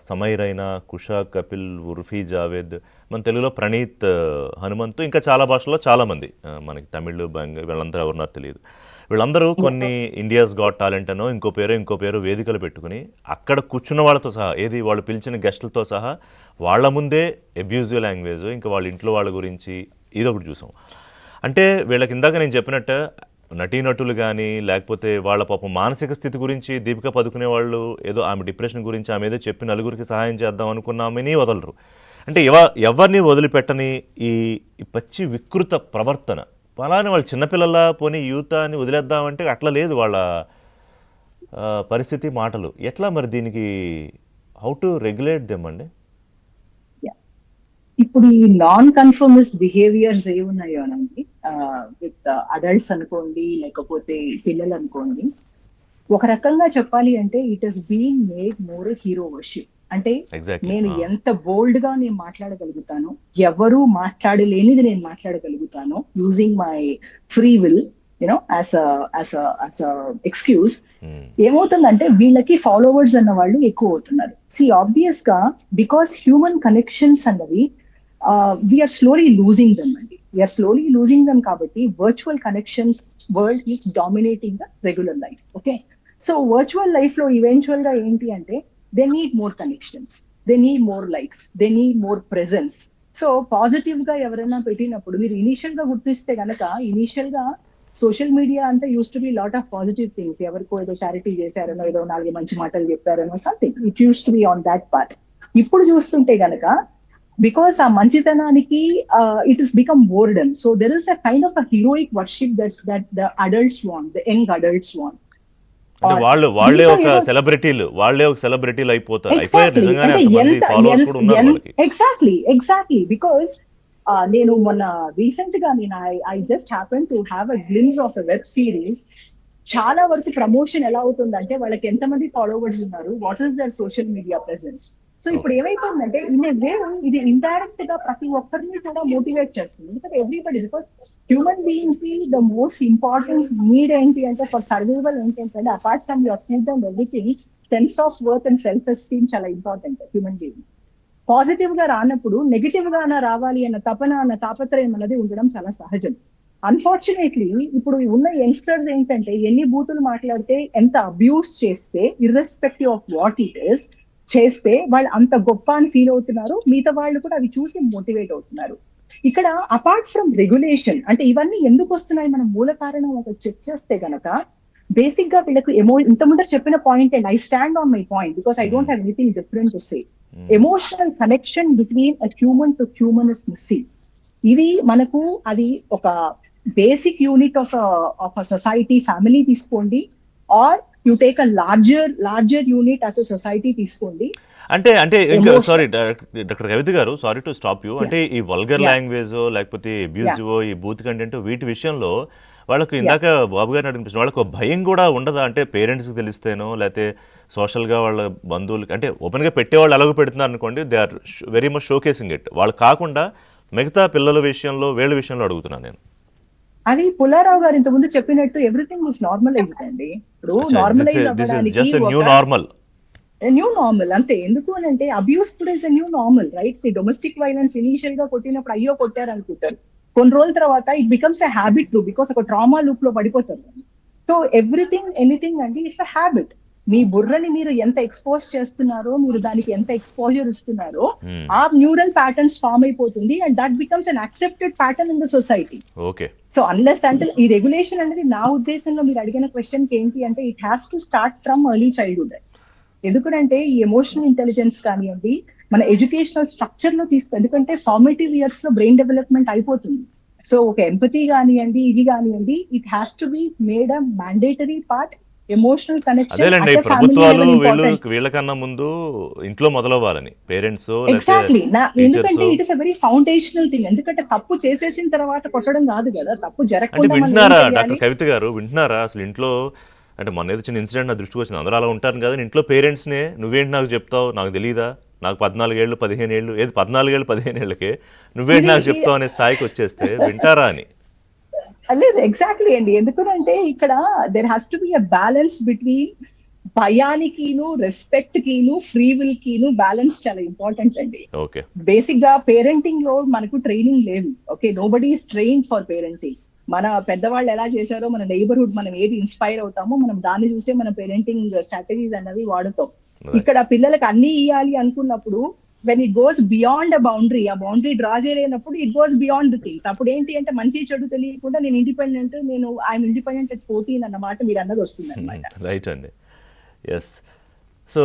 సమైర్ అయినా, కుష, కపిల్, ఉర్ఫీ జావేద్, మన తెలుగులో ప్రణీత్, హనుమంతు, ఇంకా చాలా భాషల్లో చాలామంది, మనకి తమిళ్, వీళ్ళందరూ ఎవరున్నారో తెలియదు. వీళ్ళందరూ కొన్ని ఇండియాస్ గాట్ టాలెంట్ అనో ఇంకో పేరు వేదికలు పెట్టుకుని అక్కడ కూర్చున్న వాళ్ళతో సహా, ఏది వాళ్ళు పిలిచిన గెస్టులతో సహా వాళ్ళ ముందే అబ్యూజివ్ లాంగ్వేజ్, ఇంకా వాళ్ళ ఇంట్లో వాళ్ళ గురించి ఇదొకటి చూసాం. అంటే వీళ్ళకి ఇందాక నేను చెప్పినట్టు నటీనటులు కానీ లేకపోతే వాళ్ళ పాపం మానసిక స్థితి గురించి దీపిక పదుకునే వాళ్ళు ఏదో ఆమె డిప్రెషన్ గురించి ఆమె ఏదో చెప్పి నలుగురికి సహాయం చేద్దాం అనుకున్నామని వదలరు. అంటే ఎవరిని వదిలిపెట్టని ఈ పచ్చి వికృత ప్రవర్తన, అలానే వాళ్ళు చిన్నపిల్లల పోనీ యూత్ అని వదిలేద్దామంటే అట్లా లేదు వాళ్ళ పరిస్థితి, మాటలు ఎట్లా మరి దీనికి హౌ టు రెగ్యులేట్ దెమ్ అండి? ఇప్పుడు ఈ నాన్ కన్ఫర్మిస్ట్ బిహేవియర్స్ ఏమున్నాయో అనండి, విత్ అడల్ట్స్ అనుకోండి లేకపోతే పిల్లలు అనుకోండి, ఒక రకంగా చెప్పాలి అంటే it has been made more hero worship. అంటే నేను ఎంత బోల్డ్ గా నేను మాట్లాడగలుగుతాను, ఎవరు మాట్లాడలేనిది నేను మాట్లాడగలుగుతాను using my free will, you know as excuse. ఏమవుతుందంటే వీళ్ళకి ఫాలోవర్స్ అన్న వాళ్ళు ఎక్కువ అవుతున్నారు. ఆబ్వియస్ గా బికాస్ హ్యూమన్ కనెక్షన్స్ అన్నవి వీఆర్ స్లోలీ లూజింగ్ దమ్ అండి, వీఆర్ స్లోలీ లూజింగ్ దమ్. కాబట్టి virtual connections world is dominating the regular life. Okay, so virtual life లో ఈవెన్చువల్ గా ఏంటి అంటే they need more connections, they need more likes, they need more presence. So positive గా ఎవరైనా పెట్టినప్పుడు మీరు initial గా గుర్తిస్తే గనక, ఇనీషియల్ గా సోషల్ మీడియా అంతా used to be lot of positive things, ఎవరికో ఏదో చారిటీ చేశారనో, ఏదో 4 మంచి మాటలు చెప్పారనో, something it used to be on that path. ఇప్పుడు చూస్తుంటే గనక బికాస్ ఆ మంచితనానికి it is become boredom. So there is a kind of a heroic worship that the adults want, the young adults want. అంటే వాళ్ళే ఒక సెలబ్రిటీలు అయిపోతారు. ఎగ్జాక్ట్లీ బికాస్ నేను మొన్న రీసెంట్ గా I just happen to have a glimpse of a web series. చాలా వరకు ప్రమోషన్ ఎలా అవుతుందంటే వాళ్ళకి ఎంతమంది ఫాలోవర్స్ ఉన్నారు, what is their social media presence. So ఇప్పుడు ఏమైతుందంటే ఇన్ ఏ వే ఇది ఇండైరెక్ట్ గా ప్రతి ఒక్కరిని కూడా మోటివేట్ చేస్తుంది. ఎందుకంటే ఎవ్రీబడి, బికాస్ హ్యూమన్ బీయింగ్ కి ద మోస్ట్ ఇంపార్టెంట్ నీడ్ ఏంటి అంటే ఫర్ సర్వైవల్ ఏంటంటే apart from your food and everything, sense of worth and self esteem చాలా ఇంపార్టెంట్ హ్యూమన్ బీయింగ్. పాజిటివ్ గా రానప్పుడు నెగిటివ్ గా రావాలి అన్న తపన, అన్న తాపత్రయం అన్నది ఉండడం చాలా సహజం. అన్ఫార్చునేట్లీ ఇప్పుడు ఉన్న యంగ్స్టర్స్ ఏంటంటే ఎన్ని బూతులు మాట్లాడితే, ఎంత అబ్యూస్ చేస్తే, irrespective of what it is చేస్తే వాళ్ళు అంత గొప్ప అని ఫీల్ అవుతున్నారు. మిగతా వాళ్ళు కూడా అవి చూసి మోటివేట్ అవుతున్నారు. ఇక్కడ అపార్ట్ ఫ్రమ్ రెగ్యులేషన్, అంటే ఇవన్నీ ఎందుకు వస్తున్నాయి, మనం మూల కారణం ఒక చెక్ చేస్తే గనక బేసిక్ గా వీళ్ళకు ఇంత ముందర చెప్పిన point, and I stand on my point because I don't have anything different to say. Emotional connection between a human to human is missing. ఇది మనకు అది ఒక basic unit of a society, family తీసుకోండి, or you take a larger unit as a society తీసుకోండి. అంటే ఇంకా sorry doctor కవిత గారు, sorry to stop you. అంటే ఈ వల్గర్ లాంగ్వేజ్ లేకపోతే అబ్యూజివ్, ఈ బూత్ కంటెంట్, వీటి విషయంలో వాళ్ళకు ఇందాక బాబు గారిని అనిపిస్తుంది, వాళ్ళకు భయం కూడా ఉండదా? అంటే పేరెంట్స్కి తెలిస్తేనో లేకపోతే సోషల్గా వాళ్ళ బంధువులకి, అంటే ఓపెన్గా పెట్టేవాళ్ళు ఎలాగో పెడుతున్నారు అనుకోండి, they are very much showcasing it. వాళ్ళు కాకుండా మిగతా పిల్లల విషయంలో, వీళ్ళ విషయంలో అడుగుతున్నాను నేను. అది పుల్లారావు గారు ఇంతకుముందు చెప్పినట్టు ఎవ్రీథింగ్ ఇస్ నార్మలైజ్డ్ అండి. ఇప్పుడు నార్మలైజ్ అవ్వడానికి న్యూ నార్మల్ అంతే. ఎందుకు అని అంటే అబ్యూస్ కూడా is new normal, right? Domestic violence initial గా కొట్టినప్పుడు అయ్యో కొట్టారు అనుకుంటారు, కొన్ని రోజుల తర్వాత it becomes a habit to, because ఒక ట్రామా లూప్ లో పడిపోతారు. సో ఎవ్రీథింగ్ ఎనీథింగ్ అండి ఇట్స్ అ హ్యాబిట్. మీ బుర్రని మీరు ఎంత ఎక్స్పోజ్ చేస్తున్నారో, మీరు దానికి ఎంత ఎక్స్పోజర్ ఇస్తున్నారో, ఆ న్యూరల్ ప్యాటర్న్స్ ఫామ్ అయిపోతుంది, and that becomes an accepted pattern in the society. So unless అంటే ఈ రెగ్యులేషన్ అనేది, నా ఉద్దేశంలో మీరు అడిగిన క్వశ్చన్ ఏంటి అంటే, it has to start from early childhood. ఎందుకంటే ఈ ఎమోషనల్ ఇంటెలిజెన్స్ కానివ్వండి, మన ఎడ్యుకేషనల్ స్ట్రక్చర్ లో ఎందుకంటే ఫార్మేటివ్ ఇయర్స్ లో బ్రెయిన్ డెవలప్మెంట్ అయిపోతుంది. సో ఒక ఎంపతి కానివ్వండి, ఇది కానివ్వండి, it has to be made a mandatory part. Emotional connection అదేలేండి, ప్రభుత్వాలు వీళ్ళకన్నా ముందు ఇంట్లో మొదలవ్వాలని పేరెంట్స్. ఎగ్జాక్ట్లీ, ఎందుకంటే it is a very foundational thing. ఎందుకంటే తప్పు చేసేసిన తర్వాత కొట్టడం కాదు కదా, తప్పు జరగకుండా. వింటున్నారా డాక్టర్ కవిత గారు, వింటున్నారా? అసలు ఇంట్లో అంటే మొన్న ఏదో చిన్న ఇన్సిడెంట్ నా దృష్టికి వచ్చింది, అందరూ అలా ఉంటారు కదా, ఇంట్లో పేరెంట్స్నే నువ్వేంటి నాకు చెప్తావు, నాకు తెలీదా, నాకు 14 ఏళ్ళు 15 ఏళ్ళు, ఏది 14 ఏళ్ళు 15 ఏళ్ళకే నువ్వేంటి నాకు చెప్తావు అనే స్థాయికి వచ్చేస్తే వింటారా అని. లేదు, ఎగ్జాక్ట్లీ అండి. ఎందుకంటే ఇక్కడ there has to be a balance between భయానికిను, రెస్పెక్ట్ కిను, ఫ్రీ విల్ కిను బ్యాలెన్స్ చాలా ఇంపార్టెంట్ అండి. ఓకే. బేసిక్ గా పేరెంటింగ్ లో మనకు ట్రైనింగ్ లేదు. Okay, nobody is train for parenting. మన పెద్దవాళ్ళు ఎలా చేశారో, మన నైబర్హుడ్ మనం ఏది ఇన్స్పైర్ అవుతామో మనం దాన్ని చూసే మన పేరెంటింగ్ స్ట్రాటజీస్ అన్నవి వాడుతాం. ఇక్కడ పిల్లలకు అన్ని ఇవ్వాలి అనుకున్నప్పుడు when it goes beyond a boundary, ఆ బౌండరీ డ్రా చేయలేనప్పుడు it goes beyond the things. అప్పుడు ఏంటి అంటే మంచి చెడు తెలియకుండా నేను ఇండిపెండెంట్, ఐఎమ్ ఇండిపెండెంట్ at 14 అన్న మాట మీరు అన్నది వస్తుంది అనమాట. రైట్ అండి. ఎస్. సో